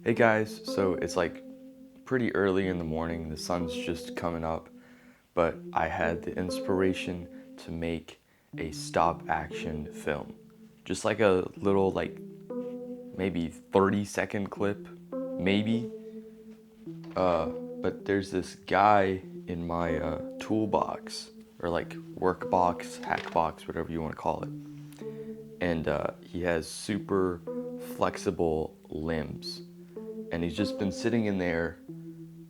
Hey guys, so it's like pretty early in the morning, the sun's just coming up, but I had the inspiration to make a stop action film. Just like a little, like maybe 30-second clip, maybe. But there's this guy in my toolbox, or like work box, hack box, whatever you want to call it. And he has super flexible limbs. And he's just been sitting in there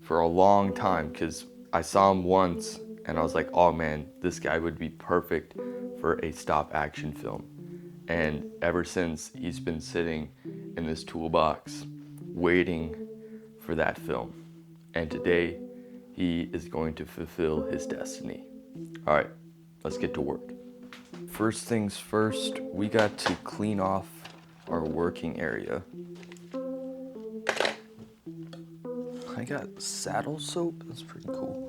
for a long time because I saw him once and I was like, oh man, this guy would be perfect for a stop action film. And ever since, he's been sitting in this toolbox waiting for that film. And today, he is going to fulfill his destiny. All right, let's get to work. First things first, we got to clean off our working area. I got saddle soap, that's pretty cool.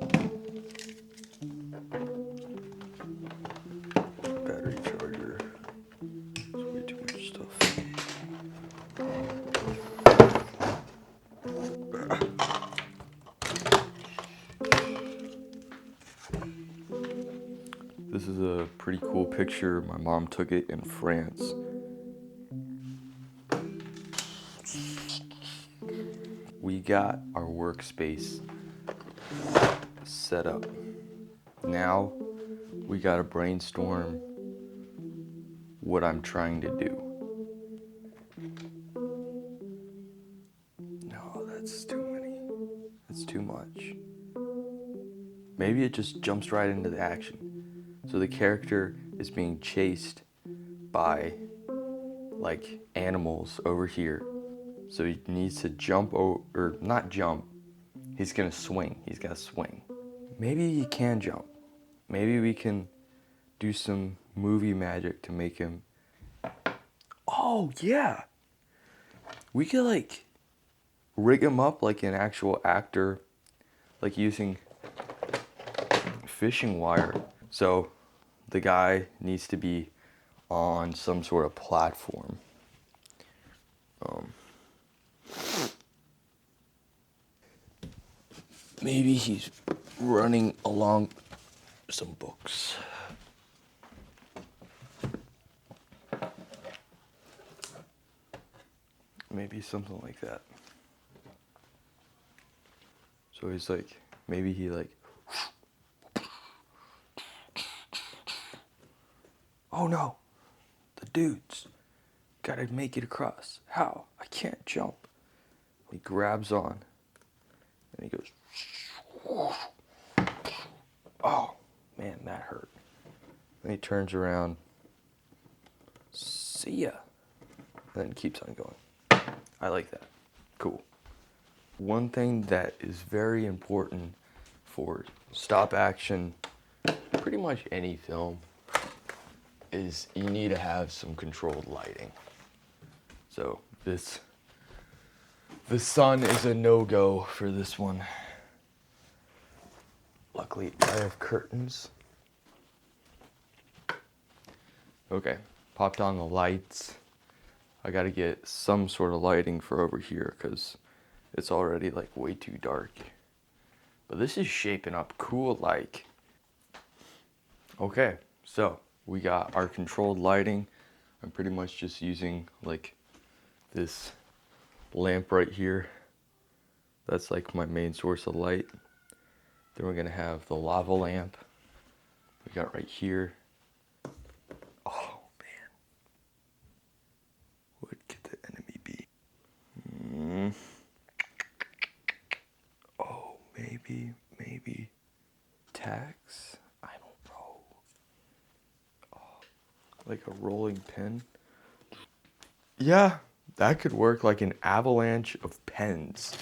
Battery charger. It's way too much stuff. This is a pretty cool picture. My mom took it in France. We got our workspace set up. Now we gotta brainstorm what I'm trying to do. No, that's too many. That's too much. Maybe it just jumps right into the action. So the character is being chased by like animals over here. So he needs to jump or not jump. He's gonna swing. He's gotta swing. Maybe he can jump. Maybe we can do some movie magic to make him. Oh yeah, we could like rig him up like an actual actor, like using fishing wire. So the guy needs to be on some sort of platform. Maybe he's running along some books. Maybe something like that. So he's like, maybe he like, oh no, the dudes, gotta make it across. How? I can't jump. He grabs on and he goes, oh man, that hurt. Then he turns around, see ya, and then keeps on going. I like that. Cool. One thing that is very important for stop action, pretty much any film, is you need to have some controlled lighting. So the sun is a no-go for this one. Luckily, I have curtains. Okay, popped on the lights. I gotta get some sort of lighting for over here because it's already like way too dark. But this is shaping up cool like. Okay, so we got our controlled lighting. I'm pretty much just using like this lamp right here. That's like my main source of light. Then we're gonna have the lava lamp we got right here. Oh man, what could the enemy be? Oh, maybe tax? I don't know. Oh, like a rolling pin? Yeah, that could work like an avalanche of pens.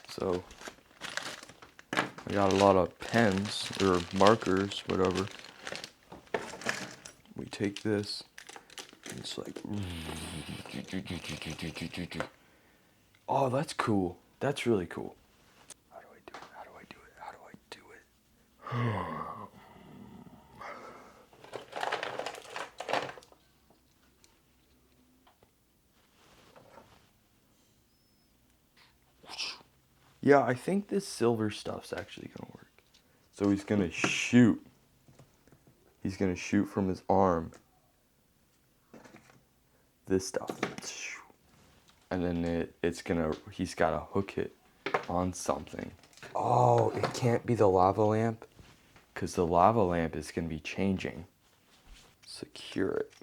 So I got a lot of pens or markers, whatever. We take this, and it's like, oh, that's cool. That's really cool. How do I do it? How do I do it? How do I do it? Yeah, I think this silver stuff's actually gonna work. So he's gonna shoot. He's gonna shoot from his arm. This stuff. And then he's gotta hook it on something. Oh, it can't be the lava lamp, because the lava lamp is gonna be changing. Secure it.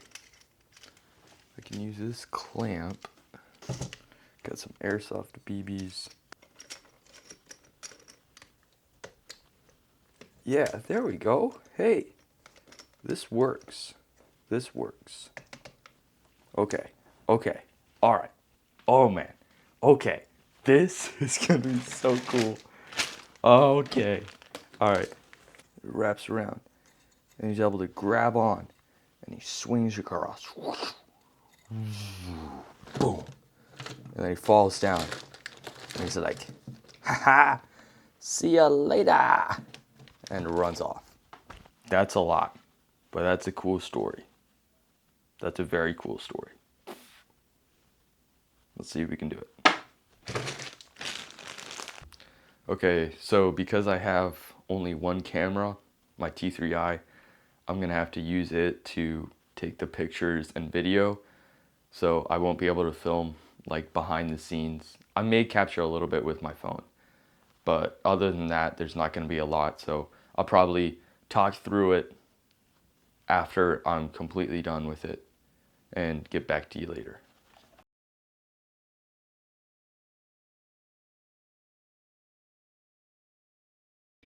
I can use this clamp. Got some airsoft BBs. Yeah, there we go. Hey, this works. This works. Okay. Okay. All right. Oh man. Okay. This is gonna be so cool. Okay. All right. It wraps around, and he's able to grab on, and he swings across. Boom. And then he falls down, and he's like, "Ha, see ya later," and runs off. That's a lot, but that's a cool story. That's a very cool story. Let's see if we can do it. Okay, so because I have only one camera, my T3i, I'm gonna have to use it to take the pictures and video. So I won't be able to film like behind the scenes. I may capture a little bit with my phone, but other than that, there's not gonna be a lot. So I'll probably talk through it after I'm completely done with it and get back to you later.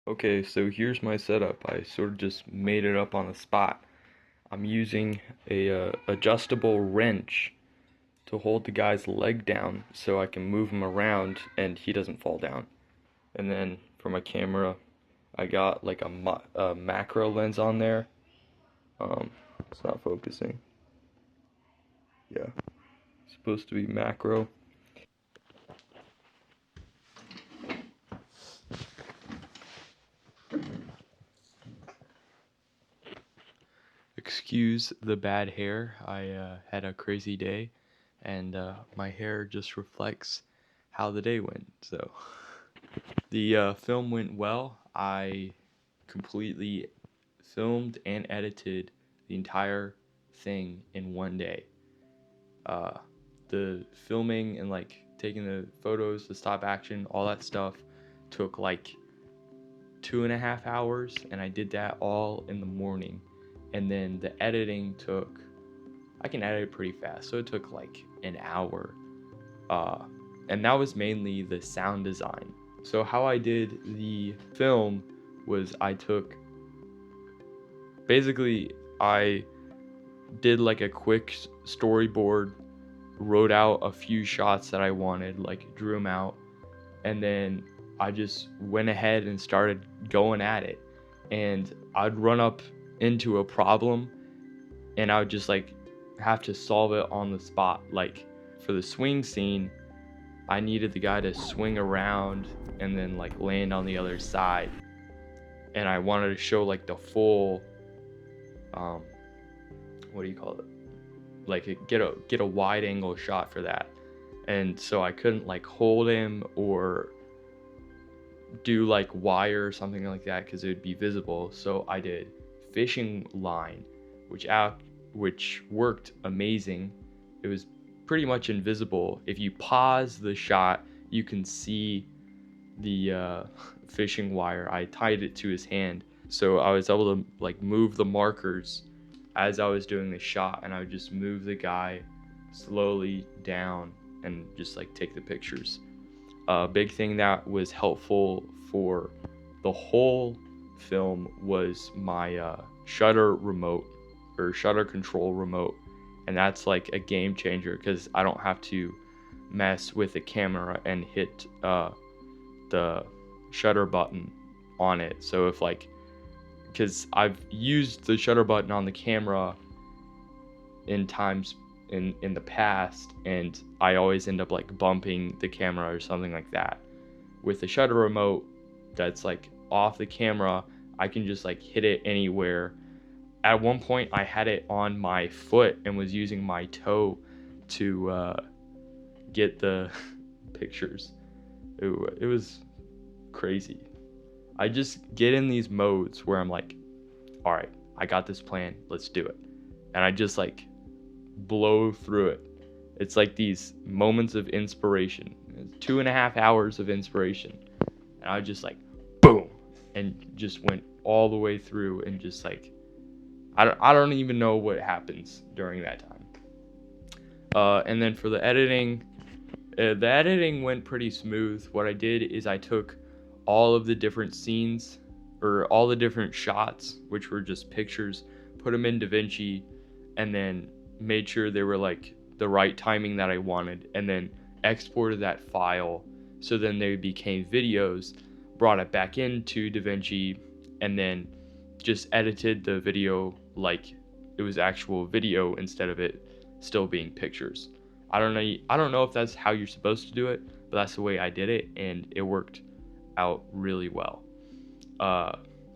Okay, so here's my setup. I sort of just made it up on the spot. I'm using a adjustable wrench to hold the guy's leg down so I can move him around and he doesn't fall down. And then for my camera, I got like a macro lens on there. It's not focusing. Yeah, it's supposed to be macro. Excuse the bad hair. I had a crazy day, and my hair just reflects how the day went. So the film went well. I completely filmed and edited the entire thing in one day. Uh, the filming and like taking the photos, the stop action, all that stuff took like 2.5 hours, and I did that all in the morning. And then the editing took, I can edit pretty fast, so it took like an hour. Uh, and that was mainly the sound design. So how I did the film was basically I did like a quick storyboard, wrote out a few shots that I wanted, like drew them out, and then I just went ahead and started going at it. And I'd run up into a problem and I would just like have to solve it on the spot. Like for the swing scene, I needed the guy to swing around and then like land on the other side. And I wanted to show like the full what do you call it? Like get a wide angle shot for that. And so I couldn't like hold him or do like wire or something like that because it would be visible. So I did fishing line, which worked amazing. It was pretty much invisible. If you pause the shot, you can see the fishing wire. I tied it to his hand, so I was able to like move the markers as I was doing the shot, and I would just move the guy slowly down and just like take the pictures. A big thing that was helpful for the whole film was my shutter remote or shutter control remote, and that's like a game changer because I don't have to mess with the camera and hit the shutter button on it. So if like, because I've used the shutter button on the camera in times in the past, and I always end up like bumping the camera or something like that. With the shutter remote that's like off the camera, I can just like hit it anywhere. At one point I had it on my foot and was using my toe to get the pictures. It was crazy. I just get in these modes where I'm like, all right, I got this plan, let's do it. And I just like blow through it. It's like these moments of inspiration. 2.5 hours of inspiration. And I just like, boom, and just went all the way through and just like, I don't even know what happens during that time. And then for the editing went pretty smooth. What I did is I took all of the different scenes or all the different shots, which were just pictures, put them in DaVinci, and then made sure they were like the right timing that I wanted, and then exported that file so then they became videos, brought it back into DaVinci, and then just edited the video like it was actual video instead of it still being pictures. I don't know if that's how you're supposed to do it, but that's the way I did it, and it worked out really well.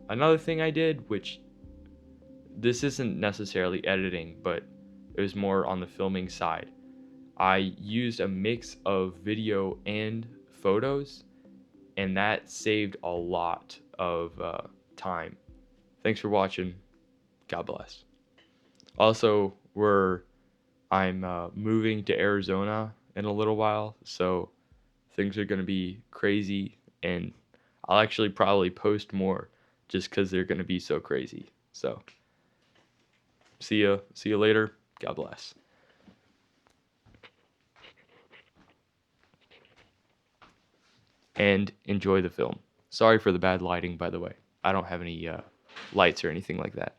Another thing I did, which this isn't necessarily editing, but it was more on the filming side. I used a mix of video and photos, and that saved a lot of time. Thanks for watching. God bless. Also, I'm moving to Arizona in a little while, so things are going to be crazy, and I'll actually probably post more just because they're going to be so crazy. So, see you later. God bless. And enjoy the film. Sorry for the bad lighting, by the way. I don't have any lights or anything like that.